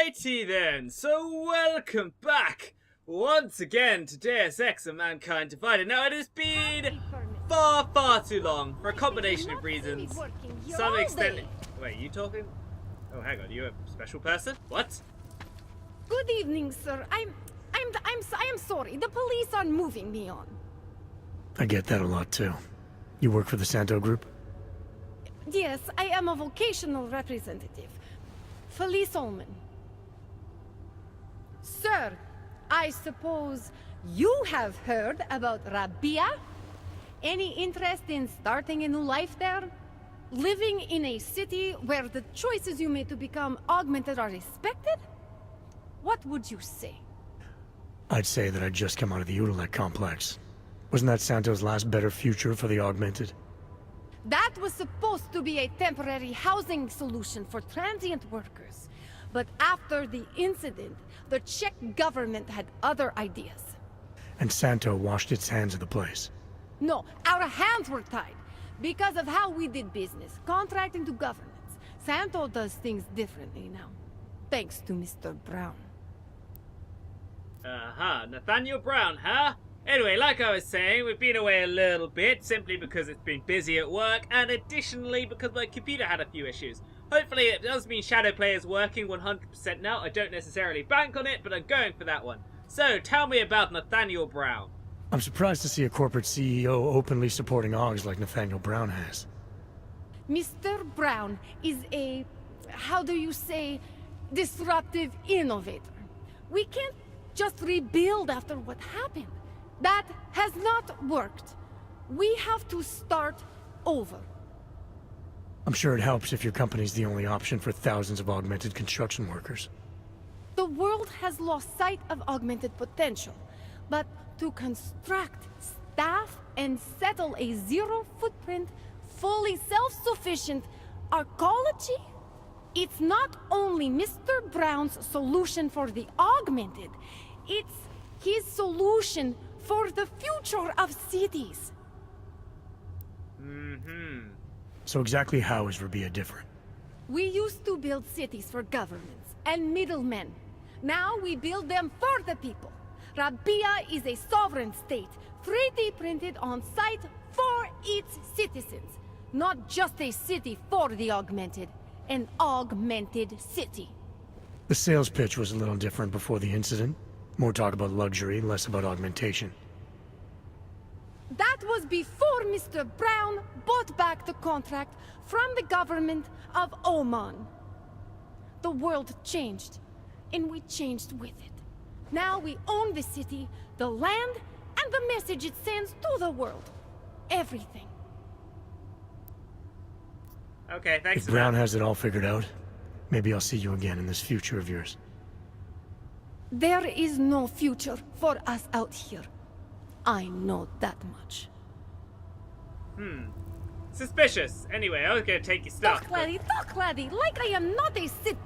Alrighty then, so welcome back once again to Deus Ex and Mankind Divided. Now it has been far too long for a combination of reasons. Some extent. Wait, you talking? Oh, hang on, you a special person? What? Good evening, sir. I am sorry. The police are moving me on. I get that a lot too. You work for the Santo Group? Yes, I am a vocational representative. Felice Ullman. Sir, I suppose you have heard about Rabia? Any interest in starting a new life there? Living in a city where the choices you made to become augmented are respected? What would you say? I'd say that I'd just come out of the Utelek complex. Wasn't that Santo's last better future for the augmented? That was supposed to be a temporary housing solution for transient workers. But after the incident, the Czech government had other ideas. And Santo washed its hands of the place. No, our hands were tied. Because of how we did business, contracting to governments. Santo does things differently now. Thanks to Mr. Brown. Nathaniel Brown, huh? Anyway, like I was saying, we've been away a little bit, simply because it's been busy at work, and additionally because my computer had a few issues. Hopefully it does mean Shadowplay is working 100% now. I don't necessarily bank on it, but I'm going for that one. So, tell me about Nathaniel Brown. I'm surprised to see a corporate CEO openly supporting AUGs like Nathaniel Brown has. Mr. Brown is a, how do you say, disruptive innovator. We can't just rebuild after what happened. That has not worked. We have to start over. I'm sure it helps if your company's the only option for thousands of augmented construction workers. The world has lost sight of augmented potential, but to construct, staff, and settle a zero-footprint, fully self-sufficient arcology? It's not only Mr. Brown's solution for the augmented, it's his solution for the future of cities. So exactly how is Rabia different? We used to build cities for governments and middlemen. Now we build them for the people. Rabia is a sovereign state, 3D printed on site for its citizens. Not just a city for the augmented, an augmented city. The sales pitch was a little different before the incident. More talk about luxury, less about augmentation. That was before Mr. Brown bought back the contract from the government of Oman. The world changed, and we changed with it. Now we own the city, the land, and the message it sends to the world. Everything. Okay, thanks. If Brown has it all figured out, maybe I'll see you again in this future of yours. There is no future for us out here. I know that much. Suspicious. Anyway, I was gonna take your stuff. Talk laddie, like I am not a cit-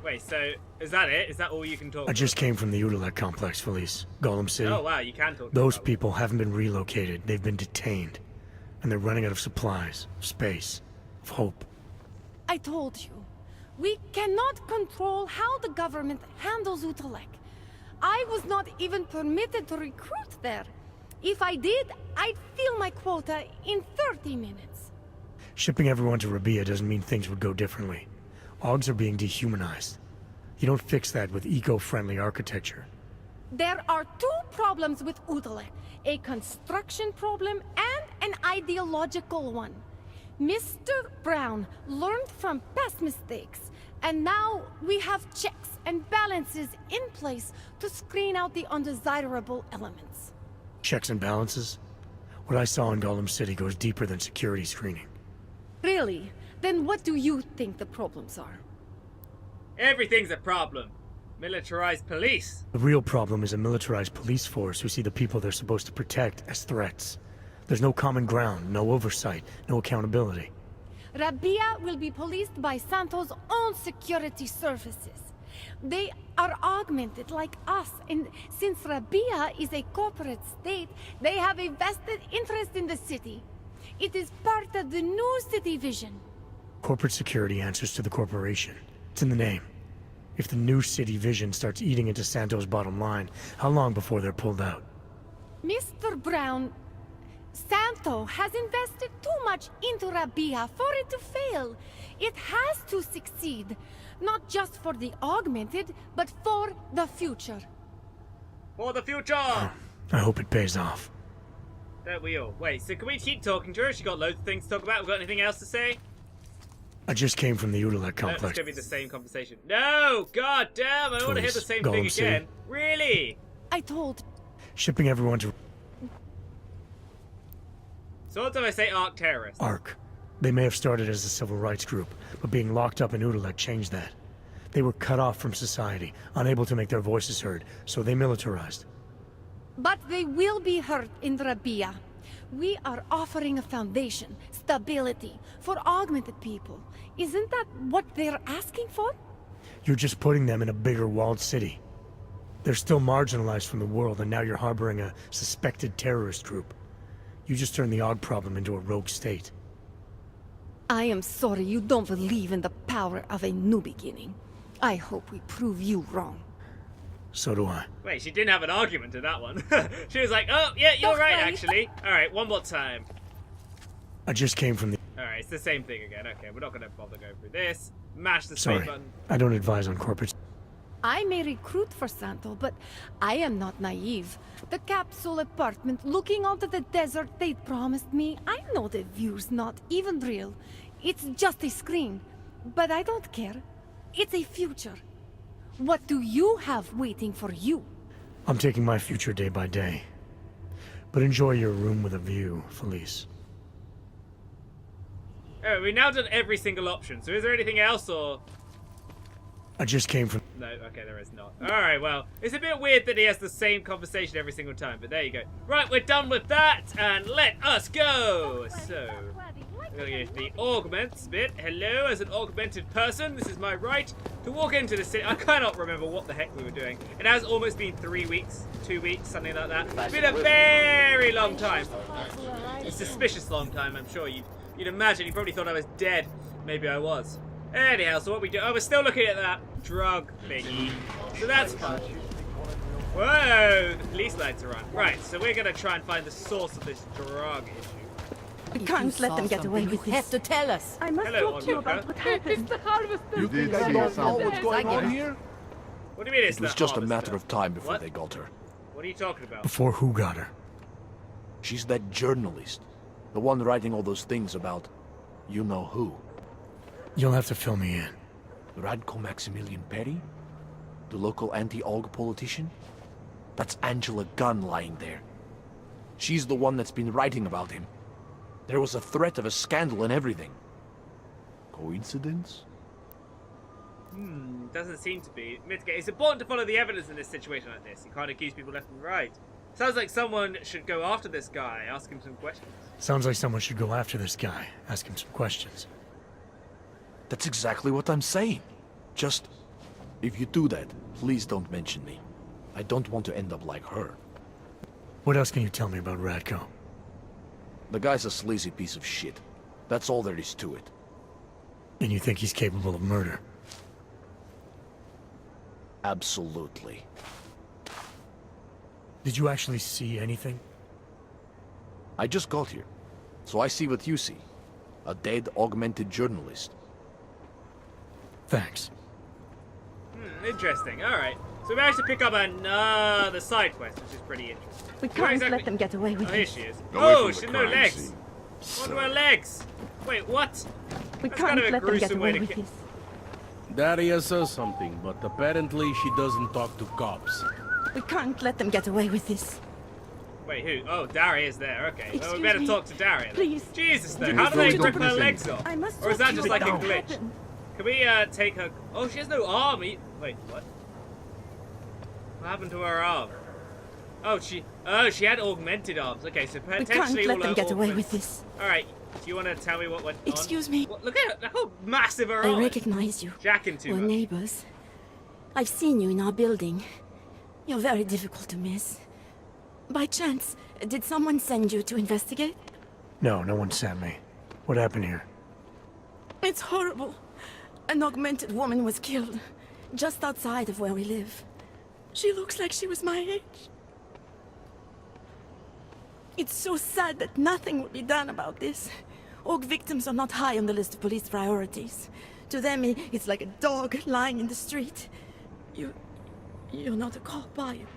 Wait, so is that it? Is that all you can talk I just came from the Utelek complex, Felice. Golem City. Oh wow, you can talk. Those people haven't been relocated. They've been detained. And they're running out of supplies, of space, of hope. I told you. We cannot control how the government handles Utelek. I was not even permitted to recruit there. If I did, I'd fill my quota in 30 minutes. Shipping everyone to Rabia doesn't mean things would go differently. AUGs are being dehumanized. You don't fix that with eco-friendly architecture. There are two problems with Utelek. A construction problem and an ideological one. Mr. Brown learned from past mistakes, and now we have checks and balances in place to screen out the undesirable elements. Checks and balances? What I saw in Golem City goes deeper than security screening. Really? Then what do you think the problems are? Everything's a problem. Militarized police. The real problem is a militarized police force who see the people they're supposed to protect as threats. There's no common ground, no oversight, no accountability. Rabia will be policed by Santo's own security services. They are augmented like us, and since Rabia is a corporate state, they have a vested interest in the city. It is part of the new city vision. Corporate security answers to the corporation. It's in the name. If the new city vision starts eating into Santo's bottom line, how long before they're pulled out? Mr. Brown, Santo has invested too much into Rabia for it to fail. It has to succeed. Not just for the augmented, but for the future. For the future! I hope it pays off. Don't we all? Wait, so can we keep talking to her? She got loads of things to talk about. We got anything else to say? I just came from the Udalek No, it's complex. gonna be the same conversation. No! God damn, I don't want to hear the Please, same go thing and see. again. Really? I told... Shipping everyone to So what do I say ARC terrorists? ARC. They may have started as a civil rights group, but being locked up in Udalek changed that. They were cut off from society, unable to make their voices heard, so they militarized. But they will be hurt in Rabia. We are offering a foundation, stability, for augmented people. Isn't that what they're asking for? You're just putting them in a bigger walled city. They're still marginalized from the world, and now you're harboring a suspected terrorist group. You just turned the AUG problem into a rogue state. I am sorry you don't believe in the power of a new beginning. I hope we prove you wrong. So do I. Wait, she didn't have an argument to that one. She was like, oh, yeah, you're right, actually. Alright, one more time. I just came from the... Alright, it's the same thing again. Okay, we're not going to bother going through this. Mash the Sorry, space button. I don't advise on corporate... I may recruit for Santo, but I am not naive. The capsule apartment looking onto the desert they promised me, I know the view's not even real. It's just a screen. But I don't care. It's a future. What do you have waiting for you? I'm taking my future day by day. But enjoy your room with a view, Felice. Oh, we've now done every single option. So is there anything else, or... I just came from... No, okay, there is not. Alright, well, it's a bit weird that he has the same conversation every single time, but there you go. Right, we're done with that, and let us go! So, we're going to use the augments bit. Hello, as an augmented person, this is my right to walk into the city. I cannot remember what the heck we were doing. It has almost been 3 weeks, 2 weeks, something like that. It's been a very long time. A suspicious long time, I'm sure. You'd imagine, you probably thought I was dead. Maybe I was. Anyhow, so what we do... Oh, we're still looking at that drug thingy. So that's fun. Whoa! The police lights are on. Right, so we're going to try and find the source of this drug issue. We can't let them get away with this. You have to tell us. I must Hello, talk to you onlooker. about what happened. You did see what's going on here? What do you mean it's It was the just a harvester? matter of time before What? they got her. What are you talking about? Before who got her? She's that journalist. The one writing all those things about... you know who. You'll have to fill me in. Radko Maximilian Perry? The local anti-AUG politician? That's Angela Gunn lying there. She's the one that's been writing about him. There was a threat of a scandal and everything. Coincidence? Doesn't seem to be. Mitigate. It's important to follow the evidence in this situation like this. You can't accuse people left and right. Sounds like someone should go after this guy, ask him some questions. Sounds like someone should go after this guy, ask him some questions. That's exactly what I'm saying. Just, if you do that, please don't mention me. I don't want to end up like her. What else can you tell me about Radko? The guy's a sleazy piece of shit. That's all there is to it. And you think he's capable of murder? Absolutely. Did you actually see anything? I just got here, so I see what you see. A dead, augmented journalist. Thanks. Interesting. Alright. So we managed to pick up another side quest, which is pretty interesting. We Where can't exactly- let them get away with Oh, here this. she is. Away Oh, from she's the no crime legs. scene. What are her legs? Wait, what? We That's can't kind of a let them get gruesome way away to with ki- this. Daria says something, but apparently she doesn't talk to cops. We can't let them get away with this. Wait, who? Oh, Daria's there. Okay. Well, we Excuse better me. talk to Daria. then. Please. Jesus, though. You How must do they not rip open her this legs thing. off? I must Or is talk that to just you like a about what glitch? happened. Can we take her... Oh, she has no arm. Wait, what? What happened to her arm? Oh, she had augmented arms. Okay, so We potentially can't all let them her get away with augments- this. Alright, do you want to tell me what went on? Excuse me. What, look at her, how massive her I arm is. recognize you. Jacking too We're much. neighbors. I've seen you in our building. You're very difficult to miss. By chance, did someone send you to investigate? No, no one sent me. What happened here? It's horrible. An augmented woman was killed. just outside of where we live. She looks like she was my age. It's so sad that nothing will be done about this. Org victims are not high on the list of police priorities. To them, it's like a dog lying in the street. You're not a cop, are you?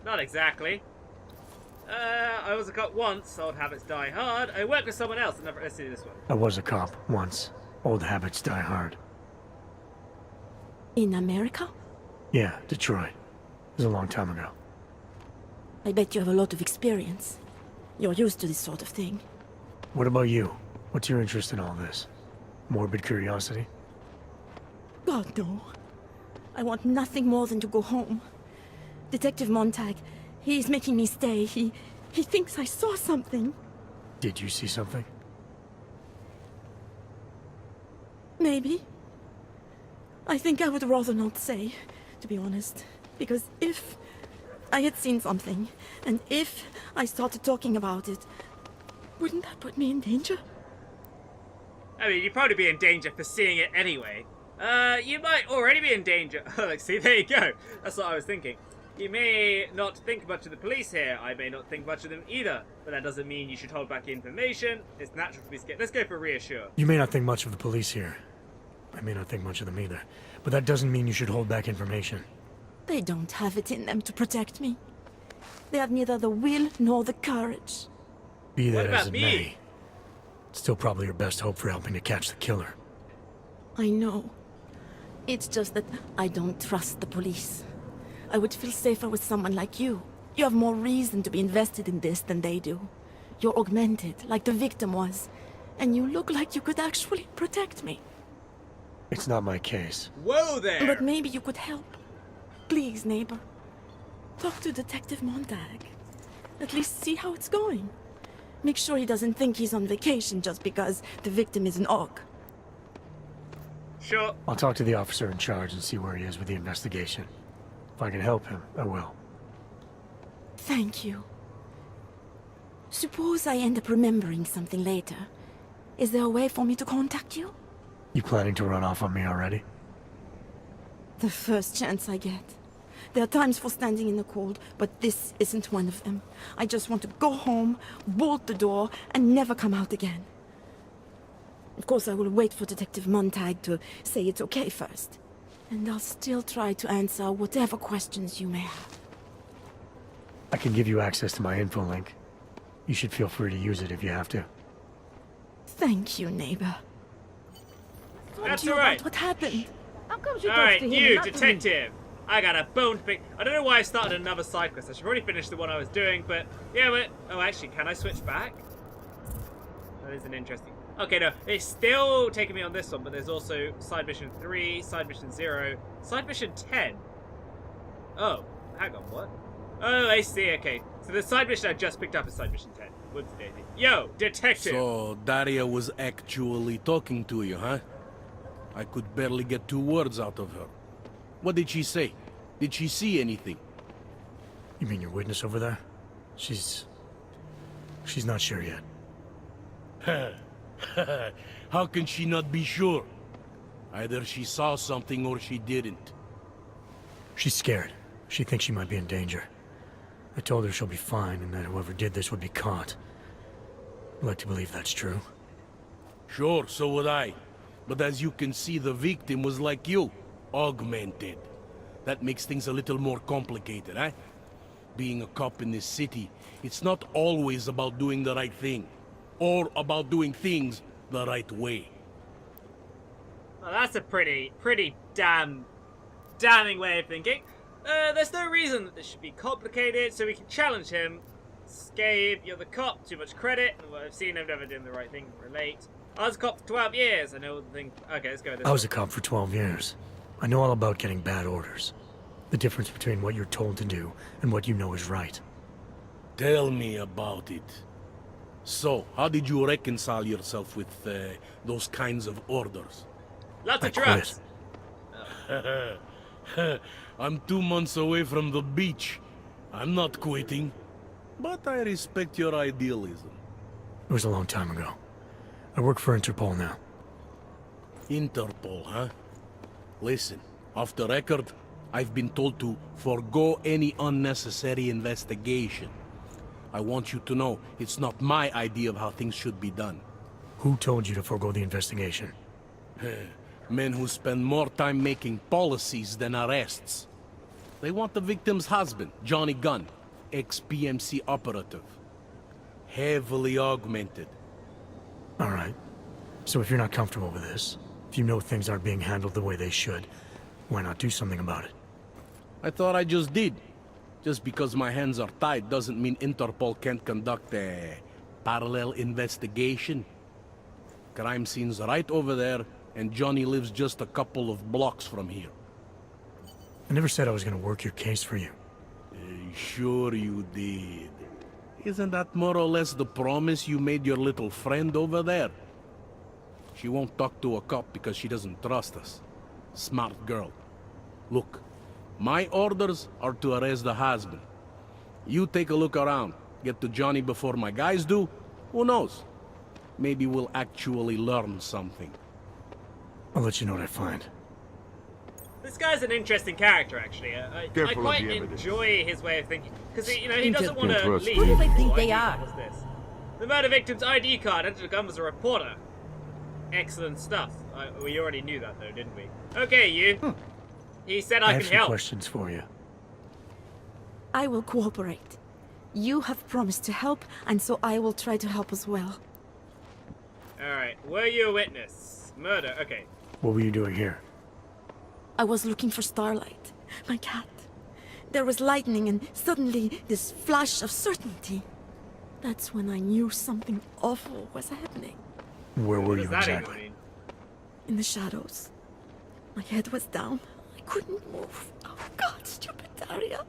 Not exactly. I was a cop once. Old habits die hard. I worked with someone else. Let's see this one. I was a cop once. Old habits die hard. In America? Yeah, Detroit. It was a long time ago. I bet you have a lot of experience. You're used to this sort of thing. What about you? What's your interest in all this? Morbid curiosity? God, no. I want nothing more than to go home. Detective Montag, he's making me stay. He thinks I saw something. Did you see something? Maybe. I think I would rather not say, to be honest. Because if I had seen something, and if I started talking about it, wouldn't that put me in danger? I mean, you'd probably be in danger for seeing it anyway. You might already be in danger. Like, see, there you go. That's what I was thinking. You may not think much of the police here. I may not think much of them either. But that doesn't mean you should hold back information. It's natural to be scared. Let's go for reassure. You may not think much of the police here. I may not think much of them either. But that doesn't mean you should hold back information. They don't have it in them to protect me. They have neither the will nor the courage. Be that What as about it me? may, it's still probably your best hope for helping to catch the killer. I know. It's just that I don't trust the police. I would feel safer with someone like you. You have more reason to be invested in this than they do. You're augmented, like the victim was. And you look like you could actually protect me. It's not my case. Whoa there! But maybe you could help. Please, neighbor. Talk to Detective Montag. At least see how it's going. Make sure he doesn't think he's on vacation just because the victim is an orc. Sure. I'll talk to the officer in charge and see where he is with the investigation. If I can help him, I will. Thank you. Suppose I end up remembering something later. Is there a way for me to contact you? You planning to run off on me already? The first chance I get. There are times for standing in the cold, but this isn't one of them. I just want to go home, bolt the door, and never come out again. Of course, I will wait for Detective Montag to say it's okay first. And I'll still try to answer whatever questions you may have. I can give you access to my info link. You should feel free to use it if you have to. Thank you, neighbor. That's Talk to you alright. about what happened. How come she talks Alright, to him you, and not to me? detective. I got a bone to pick. I don't know why I started another side quest. I should probably finish the one I was doing, but yeah, but oh, actually, can I switch back? That is an interesting. Okay, no, it's still taking me on this one, but there's also side mission 3, side mission 0, side mission 10. Oh, hang on, what? Oh, I see. Okay, so the side mission I just picked up is side mission 10. Whoopsie daisy. Yo, detective. So, Daria was actually talking to you, huh? I could barely get 2 words out of her. What did she say? Did she see anything? You mean your witness over there? She's not sure yet. How can she not be sure? Either she saw something or she didn't. She's scared. She thinks she might be in danger. I told her she'll be fine and that whoever did this would be caught. I'd like to believe that's true. Sure, so would I. But as you can see, the victim was like you. Augmented. That makes things a little more complicated, eh? Being a cop in this city, it's not always about doing the right thing. Or about doing things the right way. Well, that's a pretty damning way of thinking. There's no reason that this should be complicated, so we can challenge him. Scabe, you're the cop, too much credit, and what I've seen, I've never done the right thing, relate. I was a cop for 12 years, I know the thing. Okay, let's go with this. I was a cop for 12 years. I know all about getting bad orders. The difference between what you're told to do and what you know is right. Tell me about it. So, how did you reconcile yourself with those kinds of orders? Lots I of drugs. I'm 2 months away from the beach. I'm not quitting. But I respect your idealism. It was a long time ago. I work for Interpol now. Interpol, huh? Listen, off the record, I've been told to forgo any unnecessary investigation. I want you to know it's not my idea of how things should be done. Who told you to forego the investigation? Men who spend more time making policies than arrests. They want the victim's husband, Johnny Gunn, ex-PMC operative. Heavily augmented. All right. So if you're not comfortable with this, if you know things aren't being handled the way they should, why not do something about it? I thought I just did. Just because my hands are tied doesn't mean Interpol can't conduct a parallel investigation. Crime scene's right over there, and Johnny lives just a couple of blocks from here. I never said I was gonna work your case for you. Sure you did. Isn't that more or less the promise you made your little friend over there? She won't talk to a cop because she doesn't trust us. Smart girl. Look, my orders are to arrest the husband. You take a look around. Get to Johnny before my guys do. Who knows? Maybe we'll actually learn something. I'll let you know what I find. This guy's an interesting character, actually. I quite enjoy his way of thinking. Because, you know, he doesn't want to leave. Who do they think they What are? was this? The murder victim's ID card entered the gun was a reporter. Excellent stuff. We already knew that, though, didn't we? Okay, you. He said I have can some help. questions for you. I will cooperate. You have promised to help, and so I will try to help as well. Alright, were you a witness? Murder, okay. What were you doing here? I was looking for Starlight, my cat. There was lightning and suddenly this flash of certainty. That's when I knew something awful was happening. Where were What you does that even exactly? mean? In the shadows. My head was down. I couldn't move. Oh God, stupid Daria.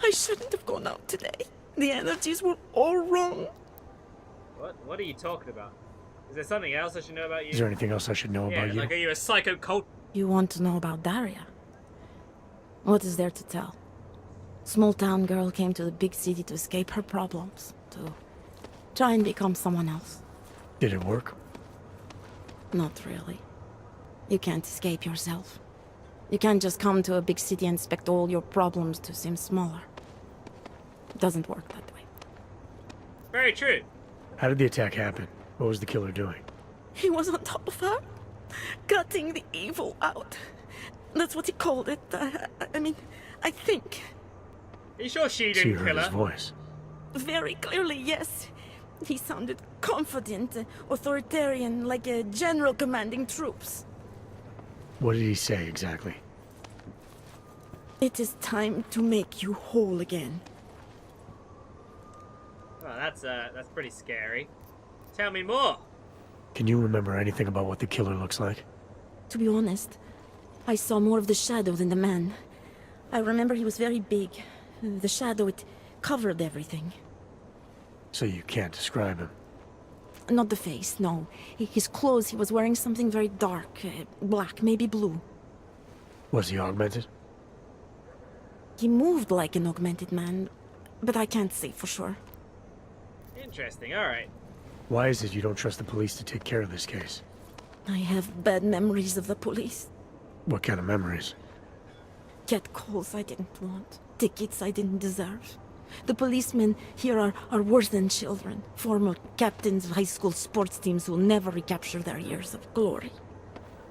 I shouldn't have gone out today. The energies were all wrong. What are you talking about? Is there something else I should know about you? Is there anything else I should know yeah, about you? like are you a psycho cult? You want to know about Daria? What is there to tell? Small town girl came to the big city to escape her problems, to try and become someone else. Did it work? Not really. You can't escape yourself. You can't just come to a big city and expect all your problems to seem smaller. It doesn't work that way. Very true. How did the attack happen? What was the killer doing? He was on top of her, cutting the evil out. That's what he called it. I mean, I think. Are you sure she So you didn't heard kill his her? voice. Very clearly, yes. He sounded confident, authoritarian, like a general commanding troops. What did he say exactly? It is time to make you whole again. Well, that's pretty scary. Tell me more. Can you remember anything about what the killer looks like? To be honest, I saw more of the shadow than the man. I remember he was very big. The shadow, it covered everything. So you can't describe him. Not the face, no. His clothes, he was wearing something very dark, black, maybe blue. Was he augmented? He moved like an augmented man, but I can't say for sure. Interesting, alright. Why is it you don't trust the police to take care of this case? I have bad memories of the police. What kind of memories? Get calls I didn't want, tickets I didn't deserve. The policemen here are worse than children. Former captains of high school sports teams who will never recapture their years of glory.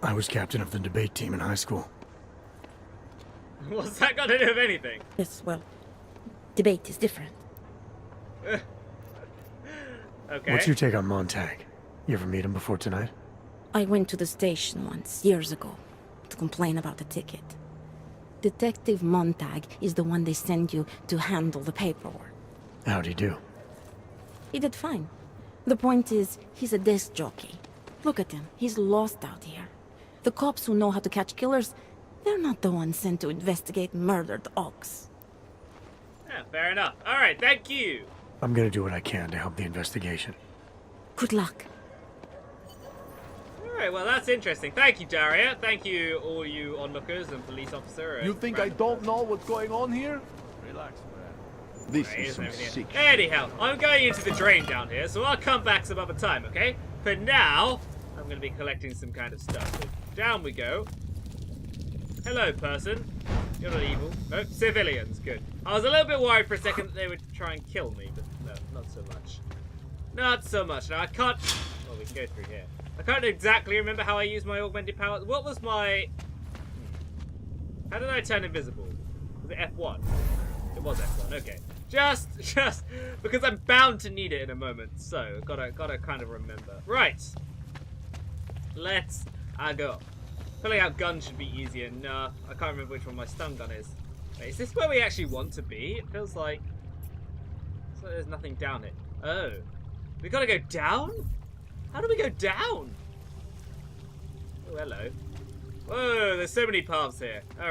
I was captain of the debate team in high school. What's that got to do with anything? Yes, well, debate is different. Okay. What's your take on Montag? You ever meet him before tonight? I went to the station once, years ago, to complain about the ticket. Detective Montag is the one they send you to handle the paperwork. How'd he do? He did fine. The point is, he's a desk jockey. Look at him, he's lost out here. The cops who know how to catch killers, they're not the ones sent to investigate murdered ox. Yeah, fair enough. Alright, thank you. I'm gonna do what I can to help the investigation. Good luck. Alright, well that's interesting. Thank you, Daria. Thank you, all you onlookers and police officer. And You think I don't know what's going on here? Relax, man. This is some sick shit. Anyhow, I'm going into the drain down here, so I'll come back some other time, okay? For now, I'm going to be collecting some kind of stuff. So down we go. Hello, person. You're not evil. Nope, civilians. Good. I was a little bit worried for a second that they would try and kill me, but no, not so much. Not so much. Now, I can't... Well, we can go through here. I can't exactly remember how I used my augmented powers. What was my... How did I turn invisible? Was it F1? It was F1, okay. Just because I'm bound to need it in a moment, so gotta kind of remember. Right. Let's go. Pulling out guns should be easier. No, I can't remember which one my stun gun is. Wait, is this where we actually want to be? It feels like there's nothing down it. Oh. We gotta go down? How do we go down? Oh, hello. Whoa, there's so many paths here. Alright.